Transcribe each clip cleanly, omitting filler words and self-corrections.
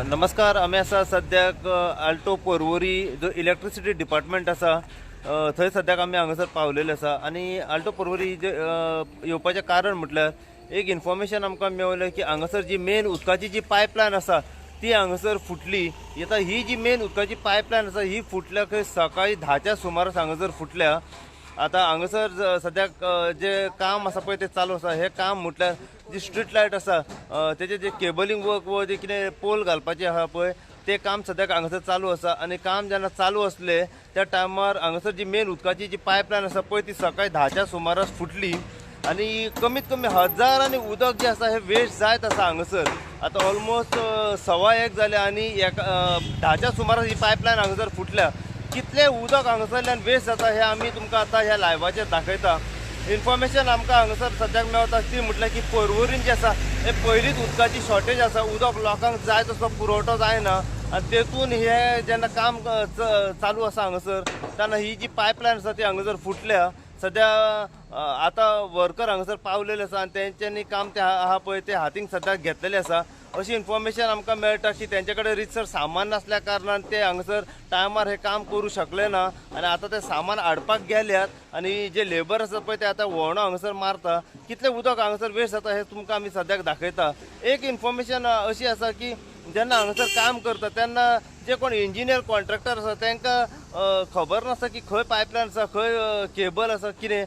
नमस्कार. आम्ही असा सद्याक आल्टो पर्वरी जो इलेक्ट्रिसिटी डिपार्टमेंट असा थंय सद्याक आम्ही हांगासर पावलेले आसा. आणि आल्टो पर्वरी जे येवपाचें कारण म्हटल्यार एक इन्फॉर्मेशन आमकां मेळ्ळें की हांगासर जी मेन उदकाची जी पायपलायन आसा ती हांगासर फुटली. आता ही जी मेन उदकाची पायपलायन आसा ही फुटल्या खंय सकाळी 10च्या सुमारास हांगासर फुटल्या. आता हांगासर सद्याक जे काम आसा पळय ते चालू आसा. हे काम म्हटल्यार जी स्ट्रीट लायट आसा तेजे जे केबलिंग वर्क व जे कितें पोल घालपाचे आहा पळय ते काम सद्याक हांगासर चालू आसा. आणि काम जेन्ना चालू असले त्या टायमार हांगासर जी मेन उदकाची जी पायपलायन आसा पळय ती सकाळी 10च्या सुमारास फुटली. आणि कमीत कमी हजारांनी उदक जे आसा हे वेस्ट जायत आसा हांगासर. आता ऑलमोस्ट 1:15 जाले आणि 10च्या सुमारास ही पायपलायन हांगासर फुटल्या. कितले उदक हांगासरल्यान वेस्ट जाता हे आमी तुमकां आतां ह्या लायव्हाचेर दाखयता. इन्फॉर्मेशन आमकां हांगासर सद्याक मेळटा ती म्हटल्यार की पर्वरीन जे आसा हे पयलींच उदकाची शॉर्टेज आसा. उदक लोकांक जाय तसो पुरवठो जायना आणि तेतून हे जेन्ना काम चालू आसा हांगासर तेन्ना ही जी पायपलायन आसा ती हांगासर फुटल्या. सद्या आतां वर्कर हांगासर पावलेले आसा आणि तेंच्यांनी काम ते आहा पळय ते हातीक सद्याक घेतलेले आसा. अशी इन्फॉर्मेशन आमकां मेळटा की तेंचे कडेन रितसर सामान नासल्या कारणान ते हांगासर टायमार हे काम करूं शकले ना. आणि आतां ते सामान हाडपाक गेल्यात आणि जे लेबर आसा पळय ते आतां व्हवणो हांगासर मारता. कितले उदक हांगासर वेस्ट जाता हे तुमकां आमी सद्याक दाखयता. एक इन्फॉर्मेशन अशी आसा की जेन्ना हांगासर काम करता तेन्ना जे कोण इंजिनियर कॉन्ट्रॅक्टर आसा तांकां खबर नासता की खंय पायपलायन आसा खंय केबल आसा कितें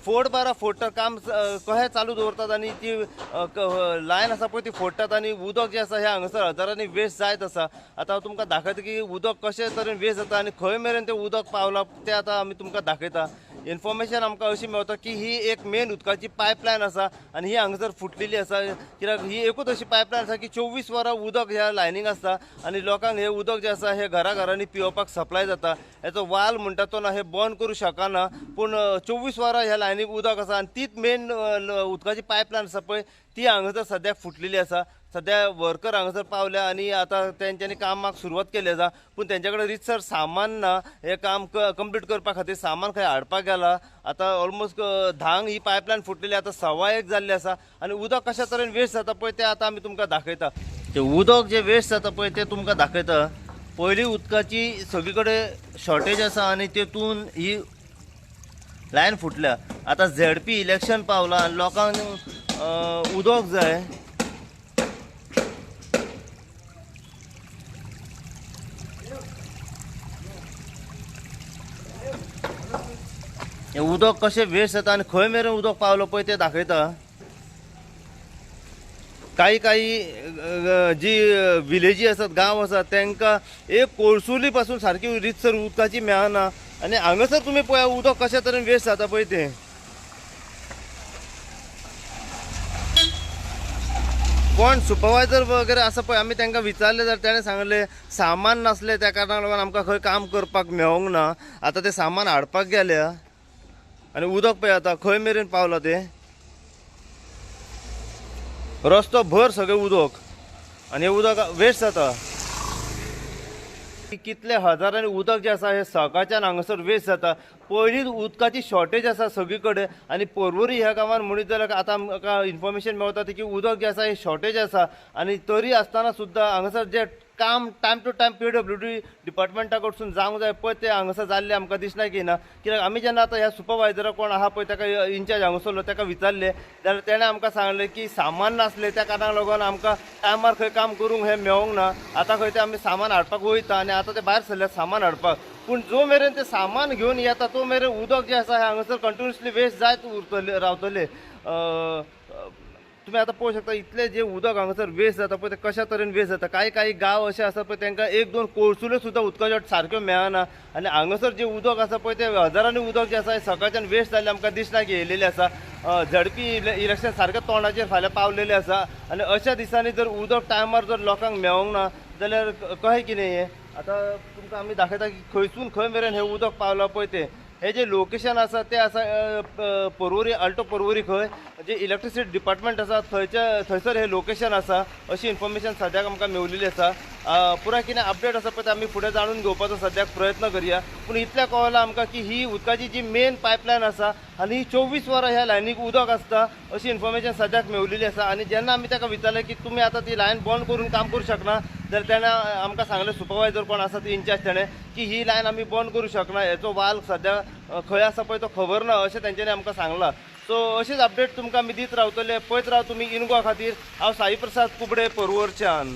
फोड बारा फोडटा काम कशें चालू दवरतात आणि ती लायन आसा पळय ती फोडटात आणि उदक जे आसा हे हांगासर हजारांनी वेस्ट जायत आसा. आतां हांव तुमकां दाखयता की उदक कशे तरेन वेस्ट जाता आणि खंय मेरेन तें उदक पावलां तें आतां आमी तुमकां दाखयता. इन्फॉर्मेशन आमकां अशी मेळटा की ही एक मेन उदकाची पायपलायन आसा आणि ही हांगासर फुटलेली आसा. कित्याक ही एकूच अशी पायपलायन आसा की 24 वरां उदक ह्या लायनीक आसता आणि लोकांक हे उदक जे आसा हे घराघरांनी पिवपाक सप्लाय जाता. हेचो वाल म्हणटा तो ना हे बंद करूं शकना पूण 24 वरां ह्या लायनीक उदक आसा आणि तीच मेन उदकाची पायपलायन आसा पळय ती हांगासर सद्याक फुटलेली आसा. सध्या वर्कर हांगासर पावल्या आणि आता तेंच्यांनी कामाक सुरवात केली आसा पूण तेंच्या कडेन रितसर सामान ना हे काम कंप्लीट करपा खातीर सामान खंय हाडपाक गेला. आतां ऑलमोस्ट 10 ही पायपलायन फुटलेली आतां 1:15 जाल्ली आसा आणि उदक कशा तरेन वेस्ट जाता पळय तें आतां आमी तुमकां दाखयता. ते उदक जे वेस्ट जाता पळय तें तुमकां दाखयता. पयली उदकाची सगळी कडेन शॉर्टेज आसा आणि तेतून ही लायन फुटल्या. आतां ZP इलेक्शन पावलां आनी लोकांक उदक जाय. हे उदक कशें वेस्ट जाता आणि खंय मेरेन उदक पावलो पळय तें दाखयता. काही जी विलेजी आसात गांव आसात तांकां एक कोळसुली पासून सारकी रितसर उदकाची मेळना आणि हांगासर तुमी पळया उदक कशा तरेन वेस्ट जाता पळय तें. कोण सुपरवायझर वगैरे आसा पळय आमी तांकां विचारले जाल्यार ताणें सांगले सामान नासले त्या कारणाक लागून आमकां खंय काम करपाक मेळोंक ना. आतां ते सामान हाडपाक गेल्या आणि उदक पळय आतां खंय मेरेन पावलां तें. रस्तो भर सगळें उदक आणि हे उदक वेस्ट जाता. कितले हजारांनी उदक जे आसा हे सकाळच्यान हांगासर वेस्ट जाता. पयलींच उदकाची शॉर्टेज आसा सगळी कडेन आणि पर्वरी ह्या गांवांत म्हणीत जाल्यार आतां आमकां इन्फॉर्मेशन मेळटा की उदक जे आसा हे शॉर्टेज आसा आणि तरी आसतना सुद्दां हांगासर जे काम टायम टू टायम PWD डिपार्टमेंटा कडसून जावंक जाय पळय ते हांगासर जाल्ले आमकां दिसना की ना. कित्याक आमी जेन्ना आतां ह्या सुपरवायझराक कोण आहा पळय ताका इन्चार्ज हांगासरलो ताका विचारले जाल्यार तेणें आमकां सांगलें की सामान नासलें त्या कारणाक लागून आमकां टायमार खंय काम करूंक हें मेळोंक ना. आतां खंय ते आमी सामान हाडपाक वयता आणि आतां ते भायर सरल्यात सामान हाडपाक. पूण जो मेरेन ते सामान घेवन येता तो मेरेन उदक जे आसा हे हांगासर कंटिन्युअसली वेस्ट जायत उरतले रावतले. तुम्ही आता पळोवंक शकता इतले जे उदक हांगासर वेस्ट जाता पळय ते कशा तरेन वेस्ट जाता. काही गांव असे आसा पळय तांकां 1-2 कोळसुल्यो सुद्दां उदकाच्यो सारक्यो मेळना आणि हांगासर जे उदक आसा पळय ते हजारांनी उदक जे आसा हे सकाळच्यान वेस्ट जाल्लें आमकां दिसना की येयलेलें आसा. ZP इलेक्शन सारकें तोंडाचेर फाल्यां पावलेलें आसा आणि अशा दिसांनी जर उदक टायमार जर लोकांक मेळोंक ना जाल्यार कशें कितें हें. आतां तुमकां आमी दाखयता की खंयसून खंय मेरेन हें उदक पावलां पळय तें. हे जे लोकेशन आसा ते आसा पर्वरी आल्टो पर्वरी खंय जे इलेक्ट्रिसिटी डिपार्टमेंट आसा थंयसर हे लोकेशन आसा अशी इन्फॉर्मेशन सद्याक आमकां मेळिल्ली आसा. पुराय कितें अपडेट आसा पळय ते आमी फुडें जाणून घेवपाचो सद्याक प्रयत्न करया. पूण इतलें कळलां आमकां की ही उदकाची जी मेन पायपलायन आसा आनी ही 24 वरां ह्या लायनीक उदक आसता अशी इन्फॉर्मेशन सद्याक मेळिल्ली आसा. आनी जेन्ना आमी ताका विचारलें की तुमी आतां ती लायन बंद करून काम करूं शकना जाल्यार तेणें आमकां सांगलें सुपरवायझर कोण आसा तो इन्चार्ज तेणें की ही लायन आमी बंद करूं शकना, हेचो वाल सद्या खंय आसा पळय तो खबर ना अशें तेंच्यांनी आमकां सांगलां. सो अशीच अपडेट तुमकां आमी दीत रावतले. पळयत राव तुमी इनगो खातीर. हांव साई प्रसाद कुबडे, पर्वूरच्यान.